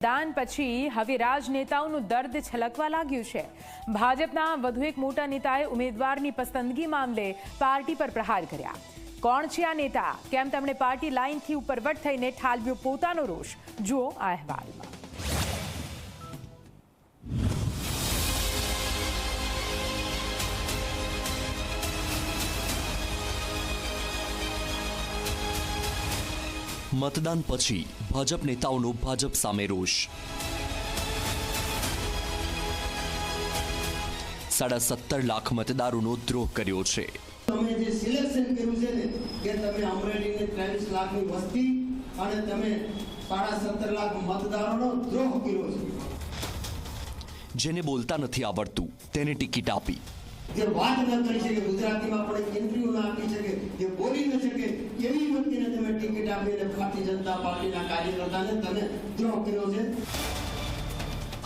દાન પછી હવે રાજનેતાઓનું દર્દ છલકવા લાગ્યું છે। ભાજપના વધુ એક મોટા નેતાએ ઉમેદવારની પસંદગી મામલે પાર્ટી પર પ્રહાર કર્યા। કોણ છે આ નેતા? કેમ તેમણે પાર્ટી લાઇનથી ઉપરવટ થઈને ઠાલવ્યો પોતાનો રોષ? જુઓ આ અહેવાલમાં। मतदान पछी भाजप नेताओं भाजप सामे रोष। 17.5 लाख मतदारों द्रोह कर्यो छे। તમે જે સિલેક્શન કર્યું છે ને કે તમે અમરેલીને 23 લાખની વસ્તી અને તમે 17.5 લાખ મતદારોનો દ્રોહ કર્યો છે। જેને બોલતા નથી આવડતું તેને ટિકિટ આપી, જે વાત ન કરી શકે, ગુજરાતીમાં પણ ઇન્ટરવ્યુ ન આપી શકે, જે બોલી ન શકે એવી વ્યક્તિને તમે ટિકિટ આપીને ભારતીય જનતા પાર્ટીના કાર્યકર્તાને તમે દ્રોહ કર્યો છે।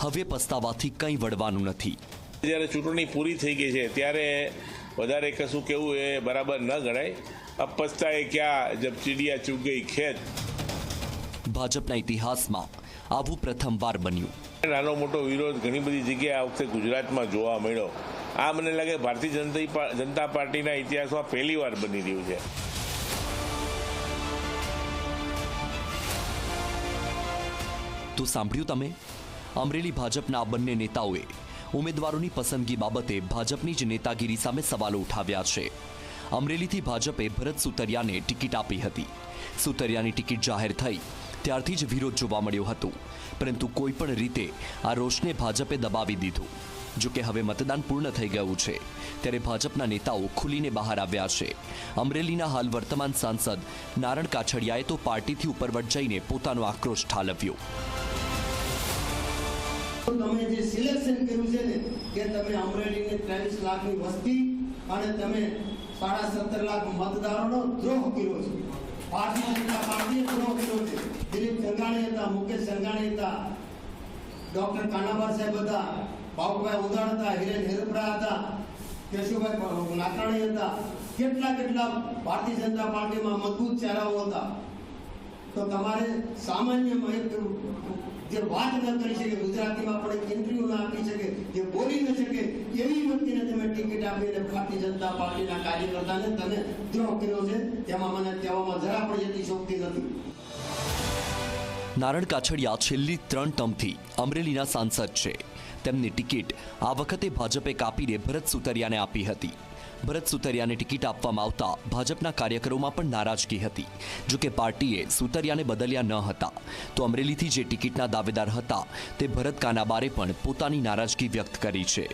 હવે પસ્તાવાથી કંઈ વળવાનું નથી। જ્યારે ચૂંટણી પૂરી થઈ ગઈ છે ત્યારે વધારે કશું કેવું એ બરાબર ન ગણાય। અબ પસ્તાએ ક્યાં જબ ચીડિયા ચૂક ગઈ ખેત। ભાજપના ઇતિહાસમાં આવું પ્રથમવાર બન્યું। નાનો મોટો વિરોધ ઘણી બધી જગ્યાએ આ વખતે ગુજરાતમાં જોવા મળ્યો। આ મને લાગે ભારતીય જનતા પાર્ટીના ઇતિહાસમાં પહેલીવાર બની રહ્યું છે। તો સાંભળ્યું તમે? અમરેલી ભાજપના બંને નેતાઓએ ઉમેદવારોની પસંદગી બાબતે ભાજપની જ નેતાગીરી સામે સવાલો ઉઠાવ્યા છે। અમરેલીથી ભાજપે ભરત સુતરિયાને ટિકિટ આપી હતી। સુતરિયાની ટિકિટ જાહેર થઈ ત્યારથી જ વિરોધ જોવા મળ્યો હતો, પરંતુ કોઈ પણ રીતે આ રોષને ભાજપે દબાવી દીધું। જો કે હવે મતદાન પૂર્ણ થઈ ગયું છે ત્યારે ભાજપના નેતાઓ ખુલીને બહાર આવ્યા છે। અમરેલીના હાલ વર્તમાન સાંસદ નારણ કાછડિયાએ તો પાર્ટીથી ઉપરવટ જઈને પોતાનો આક્રોશ ઠાલવ્યો। તમે જે સિલેક્શન કર્યું છે ને કે તમે અમરેલીને 23 લાખની વસ્તી અને તમે 17.5 લાખ મતદારોનો દ્રોહ કર્યો છે। ભારતીય જનતા પાર્ટીએ દ્રોહ કર્યો છે। દિલીપ સંઘાણી હતા, મુકેશ સંઘાણી હતા, ડોક્ટર કાનાબાર સાહેબ હતા, બાબુભાઈ ઉદાણ હતા, હિરેન હેરપરા હતા, કેશુભાઈ નાકરાણી હતા, કેટલા ભારતીય જનતા પાર્ટીમાં મજબૂત ચહેરાઓ હતા। તો તમારે સામાન્ય જે વાત ન કરી શકે, ગુજરાતીમાં પણ ઇન્ટરવ્યુ ન આપી શકે, જે બોલી ન શકે એવી વ્યક્તિને તમે ટિકિટ આપીને ભારતીય જનતા પાર્ટીના કાર્યકર્તાને તમે દ્રોહ કર્યો છે। તેમાં મને કહેવામાં જરા પણ એટલી શોક્તિ નથી। નારણ કાછડિયા છેલ્લી 3 ટર્મથી અમરેલીના સાંસદ છે। તેમની ટિકિટ આ વખતે ભાજપે કાપીને ભરત સુતરિયાને આપી હતી। ભરત સુતરિયાને ટિકિટ આપવામાં આવતા ભાજપના કાર્યકરોમાં પણ નારાજગી હતી। જો કે પાર્ટીએ સુતરિયાને બદલ્યા ન હતા, તો અમરેલીથી જે ટિકિટના દાવેદાર હતા તે ભરત કાનાબારે પણ પોતાની નારાજગી વ્યક્ત કરી છે।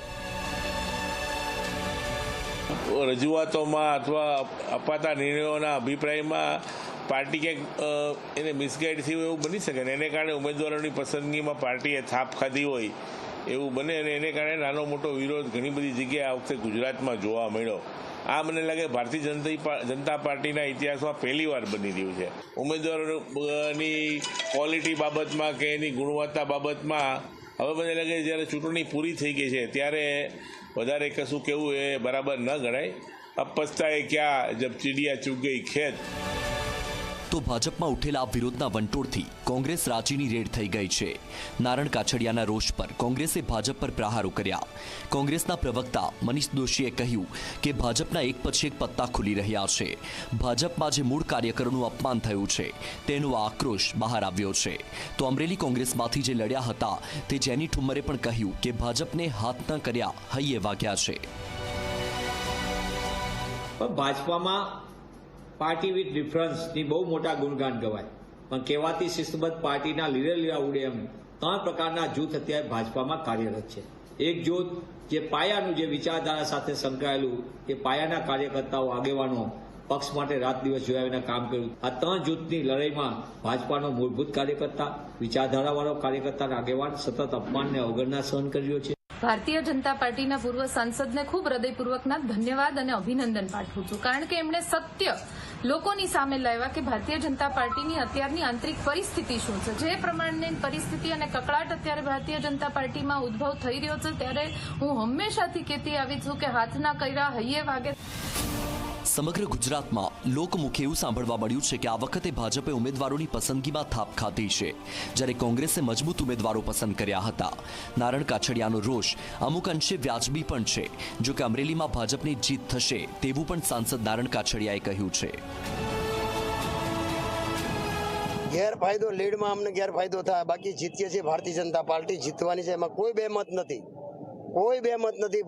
રજૂઆતોમાં અથવા અપાતા નિર્ણયોના અભિપ્રાયમાં પાર્ટી ક્યાંક એને મિસગાઈડ થયું એવું બની શકે ને એને કારણે ઉમેદવારોની પસંદગીમાં પાર્ટીએ થાપ ખાધી હોય એવું બને અને એને કારણે નાનો મોટો વિરોધ ઘણી બધી જગ્યાએ આ વખતે ગુજરાતમાં જોવા મળ્યો। આ મને લાગે ભારતીય જનતા પાર્ટીના ઇતિહાસમાં પહેલીવાર બની રહ્યું છે। ઉમેદવારોની ક્વોલિટી બાબતમાં કે એની ગુણવત્તા બાબતમાં હવે મને લાગે જ્યારે ચૂંટણી પૂરી થઈ ગઈ છે ત્યારે વધારે કશું કેવું એ બરાબર ન ગણાય। અબ પસ્તાએ ક્યાં જબ ચીડિયા ચૂક ગઈ ખેત। તો ભાજપમાં ઉઠેલા આ વિરોધના વંટોળથી કોંગ્રેસ રાજીની રેડ થઈ ગઈ છે। નારણ કાછડિયાના રોષ પર કોંગ્રેસે ભાજપ પર પ્રહારો કર્યા। કોંગ્રેસના પ્રવક્તા મનીષ દોશીએ કહ્યું કે ભાજપના એક પછી એક પત્તા ખુલી રહ્યા છે। ભાજપમાં જે મૂળ કાર્યકરોનું અપમાન થયું છે તેનો આક્રોશ બહાર આવ્યો છે। તો અમરેલી કોંગ્રેસમાંથી જે લડ્યા હતા તે જેની ઠુમ્મરે પણ કહ્યું કે ભાજપને હાથ ન કર્યા હૈયે વાગ્યા છે। ભાજપામાં પાર્ટી વિથ ડિફરન્સની બહુ મોટા ગુણગાન ગવાય, પણ કહેવાતી શિસ્તબદ્ધ પાર્ટીના લીડર લીડા ઉડે એમ 3 પ્રકારના જૂથ અત્યારે ભાજપામાં કાર્યરત છે। એક જૂથ જે પાયાનું જે વિચારધારા સાથે સંકળાયેલું એ પાયાના કાર્યકર્તાઓ આગેવાનો પક્ષ માટે રાત દિવસ જોયા કામ કર્યું। આ 3 જૂથની લડાઈમાં ભાજપાનો મૂળભૂત કાર્યકર્તા, વિચારધારાવાળો કાર્યકર્તા આગેવાન સતત અપમાનને અવગણના સહન કર્યો છે। ભારતીય જનતા પાર્ટીના પૂર્વ સાંસદને ખૂબ હૃદયપૂર્વકના ધન્યવાદ અને અભિનંદન પાઠવું છું, કારણ કે એમણે સત્ય લોકોની સામે લાવ્યા કે ભારતીય જનતા પાર્ટીની અત્યારની આંતરિક પરિસ્થિતિ શું છે। જે પ્રમાણની પરિસ્થિતિ અને કકળાટ અત્યારે ભારતીય જનતા પાર્ટીમાં ઉદ્ભવ થઈ રહ્યો છે ત્યારે હું હંમેશાથી કહેતી આવી છું કે હાથના કર્યા હૈયે વાગે। સમગ્ર ગુજરાતમાં લોકમુખે એવું સાંભળવા મળ્યું છે કે આ વખતે ભાજપે ઉમેદવારોની પસંદગીમાં થાપ ખાધી છે, જ્યારે કોંગ્રેસે મજબૂત ઉમેદવારો પસંદ કર્યા હતા. નારણ કાછડિયાનો રોષ અમુક અંશે વ્યાજબી પણ છે. જો કે અમરેલીમાં ભાજપની જીત થશે તેવું પણ સાંસદ નારણ કાછડિયાએ કહ્યું છે. ગેરફાયદો લીડમાં અમને ગેરફાયદો થાય, બાકી જીતીએ છીએ ભારતીય જનતા પાર્ટી જીતવાની છે, એમાં કોઈ બેમત નથી.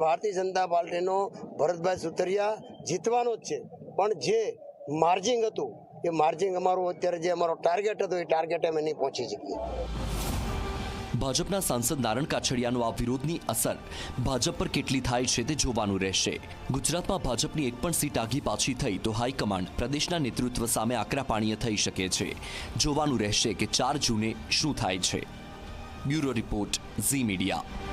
ભારતીય જનતા પાર્ટીનો ભરતભાઈ સુતરિયા જીતવાનો જ છે, પણ જે માર્જિંગ હતું એ માર્જિંગ અમારું અત્યારે જે અમારો ટાર્ગેટ હતો એ ટાર્ગેટ અમે નહીં પહોંચી શકીએ. ભાજપના સાંસદ નારણ કાછડિયાનો આ વિરોધની અસર ભાજપ પર કેટલી થાય છે તે જોવાનું રહેશે. ગુજરાતમાં ભાજપની એક પણ સીટ આગી પાછી થઈ તો હાઈકમાન્ડ પ્રદેશના નેતૃત્વ સામે આકરા પાણીએ થઈ શકે છે. જોવાનું રહેશે કે 4 જૂને શું થાય છે. Bureau report, Zee media.